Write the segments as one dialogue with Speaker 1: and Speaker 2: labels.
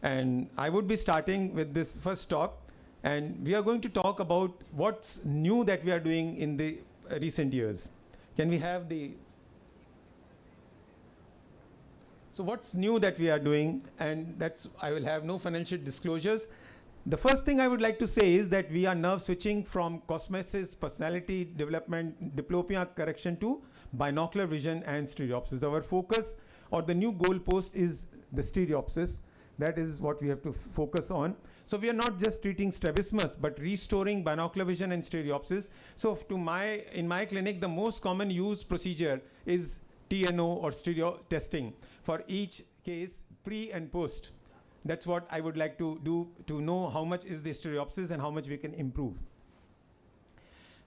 Speaker 1: And I would be starting with this first talk, and we are going to talk about what's new that we are doing in the recent years. Can we have the... So what's new that we are doing, and that's, I will have no financial disclosures. The first thing I would like to say is that we are now switching from cosmesis, personality development, diplopia correction to binocular vision and stereopsis. Our focus or the new goalpost is the stereopsis. That is what we have to focus on. So we are not just treating strabismus, but restoring binocular vision and stereopsis. So in my clinic, the most common used procedure is TNO or stereo testing for each case, pre and post. That's what I would like to do to know how much is the stereopsis and how much we can improve.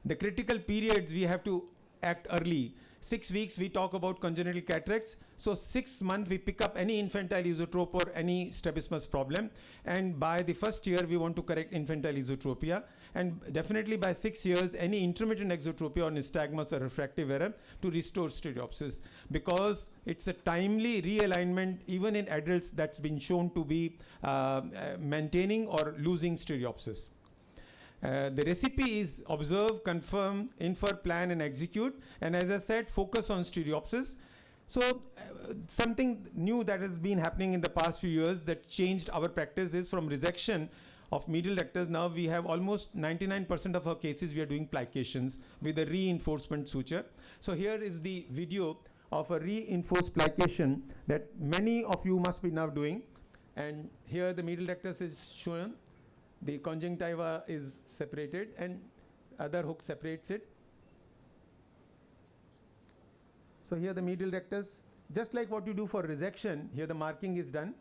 Speaker 1: The critical periods, we have to act early. 6 weeks, we talk about congenital cataracts. So 6 months, we pick up any infantile esotrope or any strabismus problem. And by the first year, we want to correct infantile esotropia. And definitely by 6 years, any intermittent exotropia or nystagmus or refractive error to restore stereopsis. Because it's a timely realignment, even in adults, that's been shown to be maintaining or losing stereopsis. The recipe is observe, confirm, infer, plan, and execute. And as I said, focus on stereopsis. So something new that has been happening in the past few years that changed our practice is from resection of medial rectors. Now we have almost 99% of our cases we are doing plications with a reinforcement suture. So here is the video of a reinforced plication that many of you must be now doing. And here the medial rectus is shown. The conjunctiva is separated and other hook separates it. So here the medial rectus, just like what you do for resection, here the marking is done.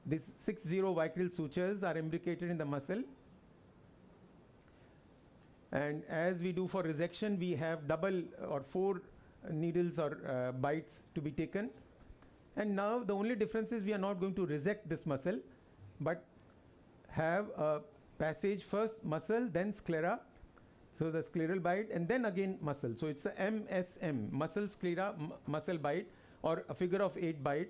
Speaker 1: These 6 vicryl sutures are imbricated in the muscle. And as we do for resection, we have double or 4 needles or bites to be taken. And now the only difference is we are not going to resect this muscle, but have a passage first muscle, then sclera. So the scleral bite and then again muscle. So it's a MSM, muscle sclera, muscle bite, or a figure of 8 bite.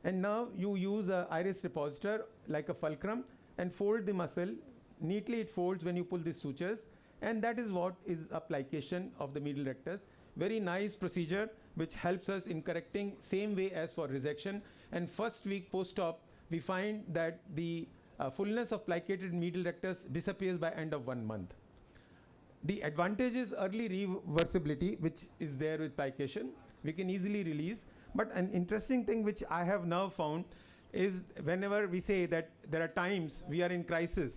Speaker 1: And now you use a iris repositor like a fulcrum and fold the muscle. Neatly it folds when you pull the sutures. And that is what is application of the medial rectus. Very nice procedure which helps us in correcting same way as for resection. And first week post-op, we find that the fullness of plicated medial rectus disappears by end of 1 month. The advantage is early reversibility, which is there with plication. We can easily release. But an interesting thing which I have now found is whenever we say that there are times we are in crisis,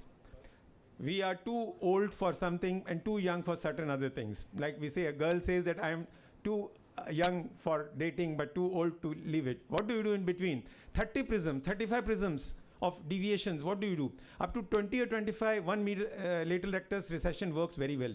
Speaker 1: we are too old for something and too young for certain other things. Like we say, a girl says that I am too young for dating but too old to leave it. What do you do in between? 30 prisms, 35 prisms of deviations, what do you do? Up to 20 or 25, one lateral rectus recession works very well.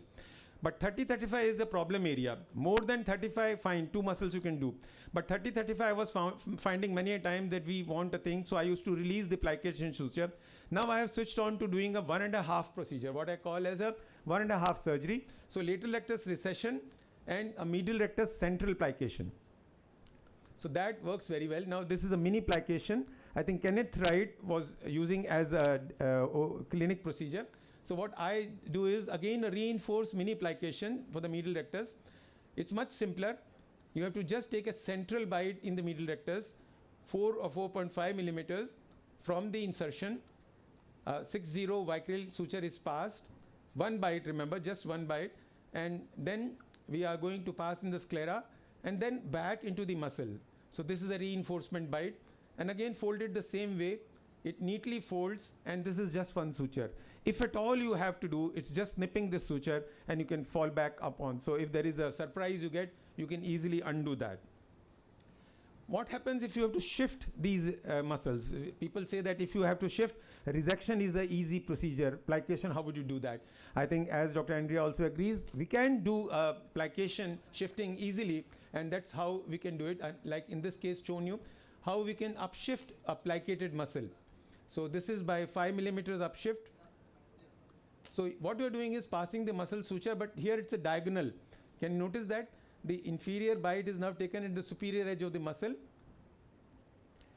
Speaker 1: But 30-35 is the problem area. More than 35, fine, 2 muscles you can do. But 30-35 I was finding many a time that we want a thing, so I used to release the plication suture. Now I have switched on to doing a 1.5 procedure, what I call as a 1.5 surgery. So lateral rectus recession and a medial rectus central plication. So that works very well. Now this is a mini plication. I think Kenneth Wright was using as a clinic procedure. So what I do is again a reinforced mini plication for the medial rectus. It's much simpler. You have to just take a central bite in the medial rectus, 4 or 4.5 millimeters from the insertion. 60 vicryl suture is passed. 1 bite, remember, just 1 bite. And then we are going to pass in the sclera and then back into the muscle. So this is a reinforcement bite. And again folded the same way. It neatly folds, and this is just 1 suture. If at all you have to do, it's just nipping this suture and you can fall back upon. So if there is a surprise you get, you can easily undo that. What happens if you have to shift these muscles? People say that if you have to shift, resection is the easy procedure. Plication, how would you do that? I think as Dr. Andrea also agrees, we can do plication shifting easily, and that's how we can do it. Like in this case shown you, how we can upshift a plicated muscle. So this is by 5 millimeters upshift. So what we are doing is passing the muscle suture, but here it's a diagonal. Can you notice that? The inferior bite is now taken at the superior edge of the muscle,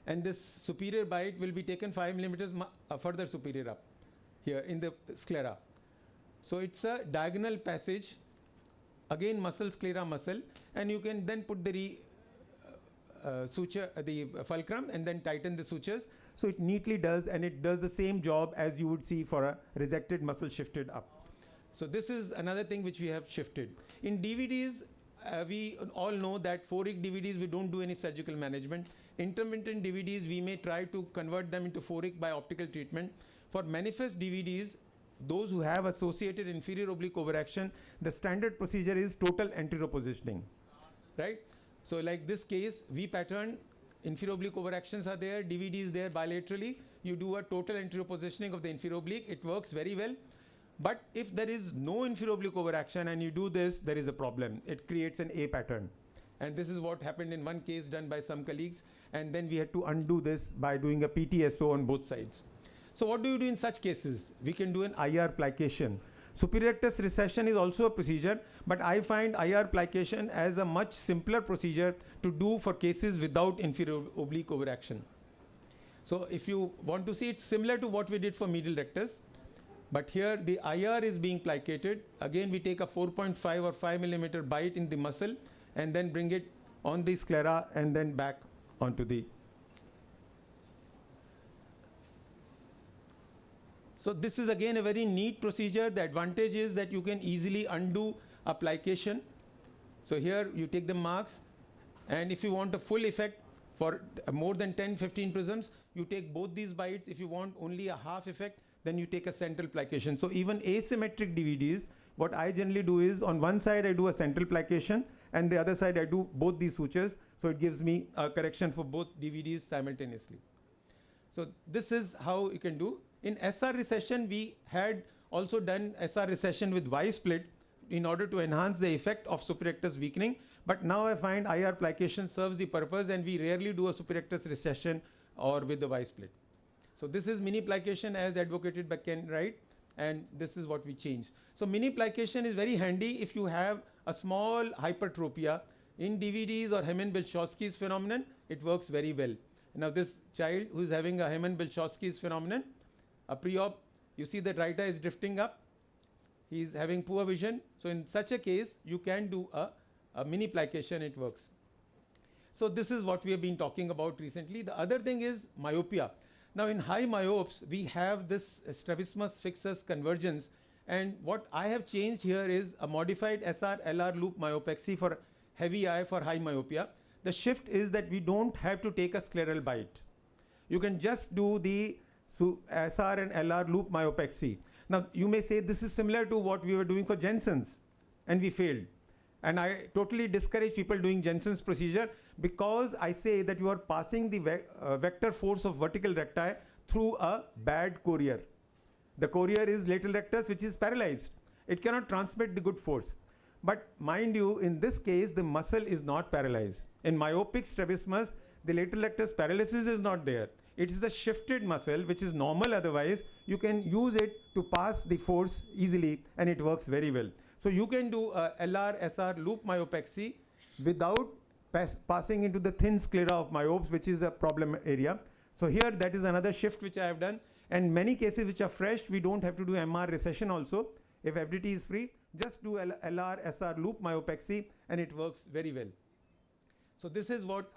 Speaker 1: and this superior bite will be taken 5 millimeters further superior up here in the sclera. So it's a diagonal passage, again muscle, sclera muscle, and you can then put the suture, the fulcrum, and then tighten the sutures. So it neatly does, and it does the same job as you would see for a resected muscle shifted up. So this is another thing which we have shifted. In DVDs, we all know that 4-week DVDs, we don't do any surgical management. Intermittent DVDs, we may try to convert them into 4-week by optical treatment. For manifest DVDs, those who have associated inferior oblique overaction, the standard procedure is total anterior positioning, right? So like this case, V pattern, inferior oblique overactions are there, DVD is there bilaterally. You do a total anterior positioning of the inferior oblique. It works very well. But if there is no inferior oblique overaction and you do this, there is a problem. It creates an A pattern. And this is what happened in one case done by some colleagues. And then we had to undo this by doing a PTSO on both sides. So what do you do in such cases? We can do an IR plication. Superior rectus recession is also a procedure, but I find IR plication as a much simpler procedure to do for cases without inferior oblique overaction. So if you want to see, it's similar to what we did for medial rectus, but here the IR is being plicated. Again, we take a 4.5 or 5 millimeter bite in the muscle and then bring it on the sclera and then back onto the. So this is again a very neat procedure. The advantage is that you can easily undo application. So here you take the marks, and if you want a full effect for more than 10-15 prisms, you take both these bites. If you want only a half effect, then you take a central plication. So even asymmetric DVDs, what I generally do is on one side I do a central plication and the other side I do both these sutures. So it gives me a correction for both DVDs simultaneously. So this is how you can do. In SR recession, we had also done SR recession with Y split in order to enhance the effect of superior rectus weakening. But now I find IR plication serves the purpose, and we rarely do a superior rectus recession or with the Y split. So this is mini plication as advocated by Ken Wright, and this is what we change. So mini plication is very handy if you have a small hypertropia. In DVDs or Heman-Bilchowski's phenomenon, it works very well. Now this child who is having a Heman-Bilchowski's phenomenon, a pre-op, you see that right eye is drifting up. He is having poor vision. So in such a case, you can do a mini plication, it works. So this is what we have been talking about recently. The other thing is myopia. Now in high myopes, we have this strabismus fixus convergence. And what I have changed here is a modified SR-LR loop myopexy for heavy eye for high myopia. The shift is that we don't have to take a scleral bite. You can just do the SR and LR loop myopexy. Now you may say this is similar to what we were doing for Jensen's, and we failed. And I totally discourage people doing Jensen's procedure because I say that you are passing the vector force of vertical recti through a bad courier. The courier is lateral rectus, which is paralyzed. It cannot transmit the good force. But mind you, in this case, the muscle is not paralyzed. In myopic strabismus, the lateral rectus paralysis is not there. It is the shifted muscle, which is normal otherwise. You can use it to pass the force easily, and it works very well. So you can do a LR-SR loop myopexy without passing into the thin sclera of myopes, which is a problem area. So here, that is another shift which I have done. And many cases which are fresh, we don't have to do MR recession also. If FDT is free, just do LR-SR loop myopexy, and it works very well. So this is what I